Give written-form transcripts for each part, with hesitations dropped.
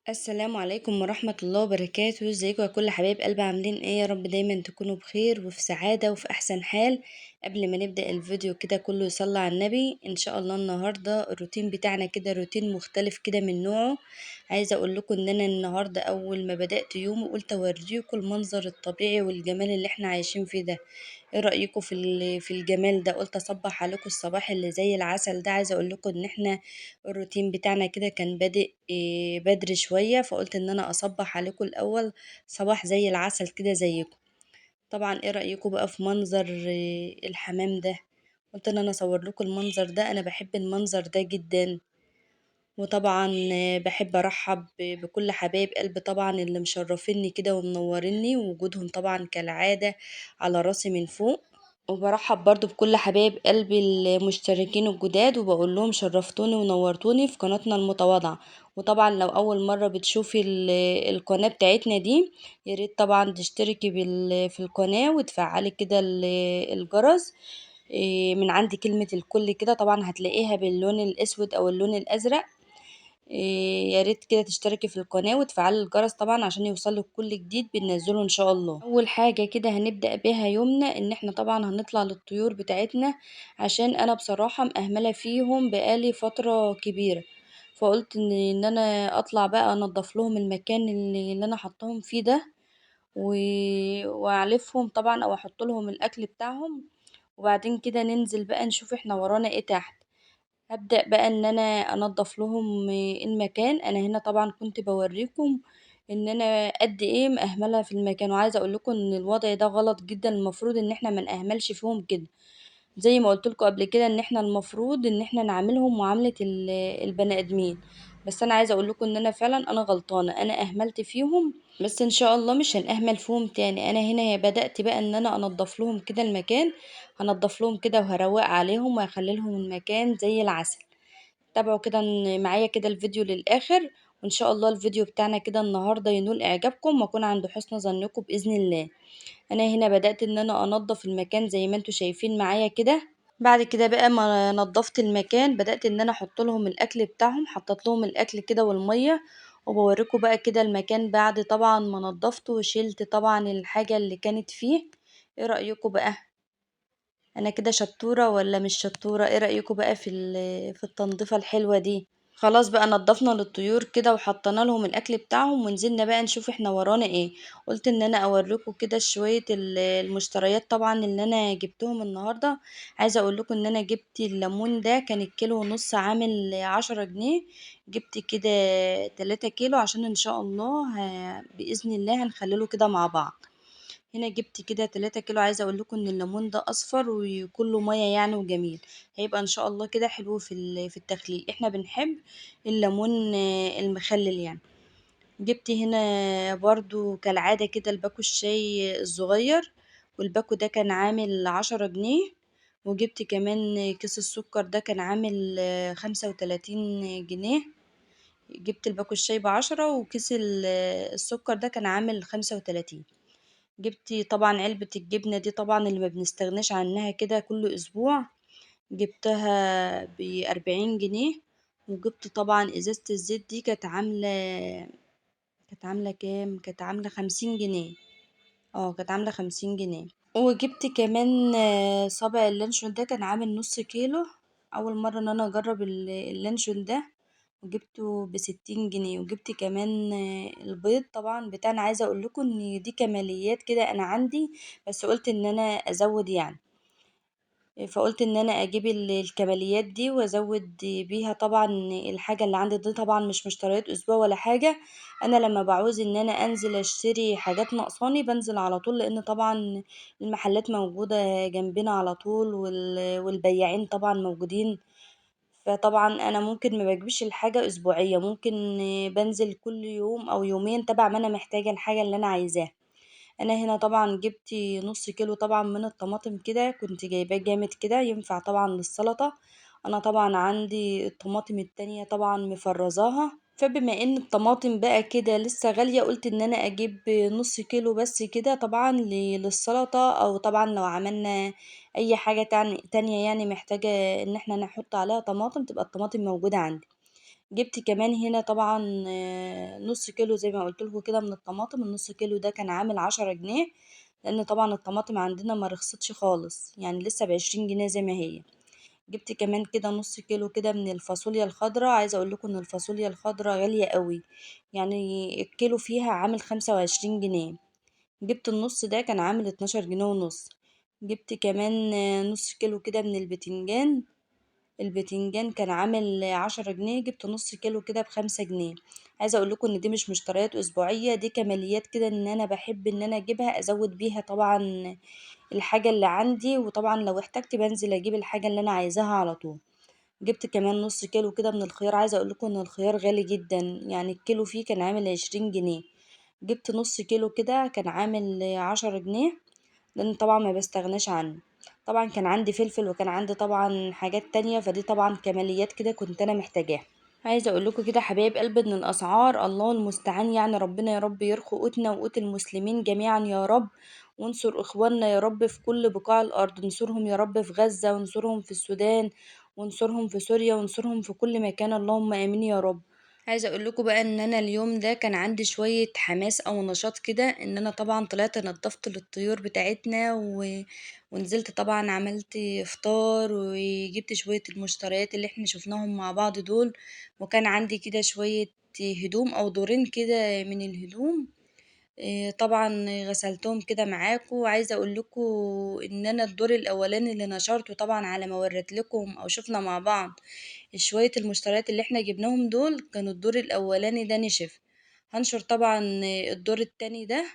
السلام عليكم ورحمة الله وبركاته. ازيكم يا كل حبايب قلبي؟ عاملين ايه؟ يا رب دايما تكونوا بخير وفي سعادة وفي احسن حال. قبل ما نبدأ الفيديو كده كله يصلي على النبي ان شاء الله. النهاردة الروتين بتاعنا كده روتين مختلف كده من نوعه. عايزة اقول لكم ان انا النهاردة اول ما بدأت يومي قلت اوريكم المنظر الطبيعي والجمال اللي احنا عايشين فيه ده. ايه رأيكم في الجمال ده؟ قلت اصبح عليكم الصباح اللي زي العسل ده. عايزة اقول لكم ان احنا الروتين بتاعنا كده كان بادئ بدري شوية، فقلت ان انا اصبح عليكم الاول صباح زي العسل كده زيكم. طبعا ايه رأيكم بقى في منظر الحمام ده؟ قلت ان انا اصور لكم المنظر ده، انا بحب المنظر ده جدا. وطبعا بحب ارحب بكل حبايب قلبي طبعا اللي مشرفيني كده ومنوريني، ووجودهم طبعا كالعادة على راسي من فوق. وبرحب برضو بكل حبايب قلبي المشتركين الجداد، وبقول لهم شرفتوني ونورتوني في قناتنا المتواضعة. وطبعا لو اول مرة بتشوفي القناة بتاعتنا دي، ياريت طبعا تشتركي في القناة وتفعلي كده الجرس. من عندي كلمة الكل كده طبعا هتلاقيها باللون الاسود او اللون الازرق. يا ريت كده تشتركي في القناة وتفعلي الجرس طبعا عشان يوصلك كل جديد بننزله ان شاء الله. اول حاجة كده هنبدأ بيها يومنا ان احنا طبعا هنطلع للطيور بتاعتنا، عشان انا بصراحة مأهملة فيهم بقالي فترة كبيرة. فقلت ان انا اطلع بقى انضف لهم المكان اللي انا حطاهم فيه ده، واعلفهم طبعا او احط لهم الاكل بتاعهم. وبعدين كده ننزل بقى نشوف احنا ورانا ايه تحت. هبدأ بقى ان انا انضف لهم المكان. انا هنا طبعا كنت بوريكم ان انا قد ايه مأهملة في المكان، وعايزة اقول لكم ان الوضع ده غلط جدا. المفروض ان احنا ما نأهملش فيهم كده. زي ما قلت لكم قبل كده ان احنا المفروض ان احنا نعاملهم معاملة البني ادمين. بس انا عايزة اقول لكم ان انا فعلا انا غلطانة، انا اهملت فيهم. بس ان شاء الله مش هنأهمل فيهم تاني. انا هنا بدأت بقى ان انا انضف لهم كده المكان. هنضف لهم كده وهروق عليهم وهخلي لهم المكان زي العسل. تابعوا كده معايا كده الفيديو للآخر، وإن شاء الله الفيديو بتاعنا كده النهاردة ينول إعجابكم وأكون عند حسن ظنكم بإذن الله. أنا هنا بدأت إن أنا أنظف المكان زي ما انتوا شايفين معايا كده. بعد كده بقى ما نظفت المكان بدأت إن أنا أحط لهم الأكل بتاعهم. حطيت لهم الأكل كده والمية، وبوريكم بقى كده المكان بعد طبعا ما نظفته وشيلت طبعا الحاجة اللي كانت فيه. ايه رأيكم بقى؟ انا كده شطورة ولا مش شطورة؟ ايه رأيكم بقى في التنظيفة الحلوة دي؟ خلاص بقى نضفنا للطيور كده وحطينا لهم الاكل بتاعهم، ونزلنا بقى نشوف احنا ورانا ايه. قلت ان انا اوريكم كده شوية المشتريات طبعا اللي انا جبتهم النهاردة. عايزة اقول لكم ان انا جبت الليمون ده كان الكيلو ونص عامل 10 جنيه. جبت كده 3 كيلو عشان ان شاء الله بإذن الله هنخلله كده مع بعض. هنا جبت كده 3 كيلو. عايزة اقول لكم ان الليمون ده اصفر وكله مية يعني وجميل. هيبقى ان شاء الله كده حلو في التخليل. احنا بنحب الليمون المخلل يعني. جبت هنا برضو كالعادة كده الباكو الشاي الصغير، والباكو ده كان عامل 10 جنيه. وجبت كمان كيس السكر ده كان عامل 35 جنيه. جبت الباكو الشاي ب10، وكيس السكر ده كان عامل 35. جبت طبعا علبة الجبنة دي طبعا اللي ما بنستغناش عنها كده كل أسبوع. جبتها ب40 جنيه. وجبت طبعا إزازة الزيت دي كانت عاملة كام؟ كانت عاملة 50 جنيه. اه كانت عاملة 50 جنيه. وجبت كمان صابع اللانشون ده كان عامل نص كيلو. أول مرة إن أنا أجرب اللانشون ده. وجبته ب60 جنيه. وجبت كمان البيض طبعا بتاعنا. عايزة اقول لكم ان دي كماليات كده انا عندي، بس قلت ان انا ازود يعني. فقلت ان انا اجيب الكماليات دي وازود بيها طبعا. الحاجة اللي عندي دي طبعا مش مشتريات اسبوع ولا حاجة. انا لما بعوز ان انا انزل اشتري حاجات ناقصاني بنزل على طول، لان طبعا المحلات موجودة جنبنا على طول والبياعين طبعا موجودين. فطبعا انا ممكن ما بجيبش الحاجة اسبوعية، ممكن بنزل كل يوم او يومين تبع ما انا محتاجة الحاجة اللي انا عايزاها. انا هنا طبعا جبت نص كيلو طبعا من الطماطم كده، كنت جايباه جامد كده ينفع طبعا للسلطة. انا طبعا عندي الطماطم التانية طبعا مفرزاها. فبما ان الطماطم بقى كده لسه غالية قلت ان انا اجيب نص كيلو بس كده طبعا للسلطة، او طبعا لو عملنا اي حاجة تانية يعني محتاجة ان احنا نحط عليها طماطم تبقى الطماطم موجودة عندي. جبت كمان هنا طبعا نص كيلو زي ما قلت لكم كده من الطماطم. النص كيلو ده كان عامل 10 جنيه، لان طبعا الطماطم عندنا ما رخصتش خالص، يعني لسه ب20 جنيه زي ما هي. جبت كمان كده نص كيلو كده من الفاصوليا الخضراء. عايزه اقول لكم ان الفاصوليا الخضراء غاليه قوي، يعني الكيلو فيها عامل 25 جنيه. جبت النص ده كان عامل 12 جنيه ونص. جبت كمان نص كيلو كده من البتنجان. البتنجان كان عامل 10 جنيه، جبت نص كيلو كده ب5 جنيه. عايزه اقول لكم ان دي مش مشتريات اسبوعيه، دي كماليات كده، ان انا بحب ان انا اجيبها ازود بيها طبعا الحاجه اللي عندي، وطبعا لو احتجت بنزل اجيب الحاجه اللي انا عايزاها على طول. جبت كمان نص كيلو كده من الخيار. عايزه اقول لكم ان الخيار غالي جدا، يعني الكيلو فيه كان عامل 20 جنيه. جبت نص كيلو كده كان عامل 10 جنيه، لان طبعا ما بستغناش عنه. طبعا كان عندي فلفل، وكان عندي طبعا حاجات تانية، فدي طبعا كماليات كده كنت انا محتاجاها. عايزه اقول لكم كده حبايب قلبي ان الاسعار الله المستعان، يعني ربنا يا رب يرخي قوتنا وقوت المسلمين جميعا يا رب، وانصر اخواننا يا رب في كل بقاع الارض. انصرهم يا رب في غزة، وانصرهم في السودان، وانصرهم في سوريا، وانصرهم في كل مكان، اللهم امين يا رب. عايزه اقول لكم بقى ان انا اليوم ده كان عندي شويه حماس او نشاط كده، ان انا طبعا طلعت نظفت للطيور بتاعتنا ونزلت طبعا عملت فطار، وجبت شويه المشتريات اللي احنا شفناهم مع بعض دول. وكان عندي كده شويه هدوم او دورين كده من الهدوم. طبعا غسلتهم كده معاكم. وعايزه اقول لكم ان انا الدور الاولاني اللي نشرته طبعا على ما وريت لكم او شفنا مع بعض شويه المشتريات اللي احنا جبناهم دول، كانوا الدور الاولاني ده نشف. هنشر طبعا الدور التاني ده،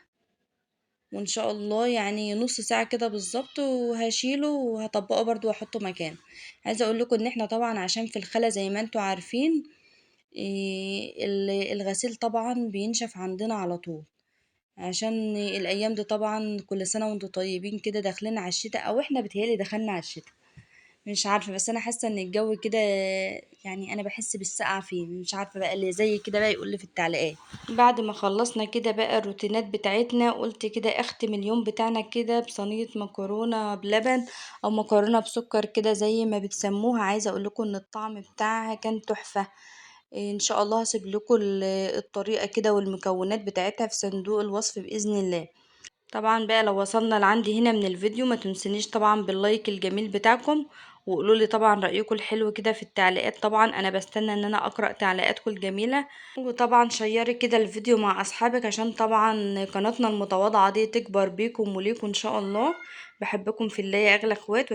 وان شاء الله يعني نص ساعه كده بالظبط، وهشيله وهطبقه برضو واحطه مكانه. عايزه اقول لكم ان احنا طبعا عشان في الخلا زي ما انتوا عارفين، الغسيل طبعا بينشف عندنا على طول، عشان الايام دي طبعا كل سنه وانتم طيبين كده داخلين على الشتاء، او احنا بتهيالي دخلنا على الشتاء. مش عارفه، بس انا حاسه ان الجو كده، يعني انا بحس بالسقعه فيه. مش عارفه بقى، اللي زي كده بقى يقول لي في التعليقات. بعد ما خلصنا كده بقى الروتينات بتاعتنا، قلت كده اختم اليوم بتاعنا كده بصينيه مكرونه بلبن، او مكرونه بسكر كده زي ما بتسموها. عايزه اقول لكم ان الطعم بتاعها كان تحفه. ان شاء الله هسيب لكم الطريقه كده والمكونات بتاعتها في صندوق الوصف باذن الله. طبعا بقى لو وصلنا لعندي هنا من الفيديو، ما تنسونيش طبعا باللايك الجميل بتاعكم، وقولوا لي طبعا رأيكم الحلو كده في التعليقات. طبعا انا بستنى ان انا اقرأ تعليقاتكم الجميلة. وطبعا شيري كده الفيديو مع اصحابك، عشان طبعا قناتنا المتواضعة دي تكبر بيكم وليكم ان شاء الله. بحبكم في الله يا اغلى اخوات.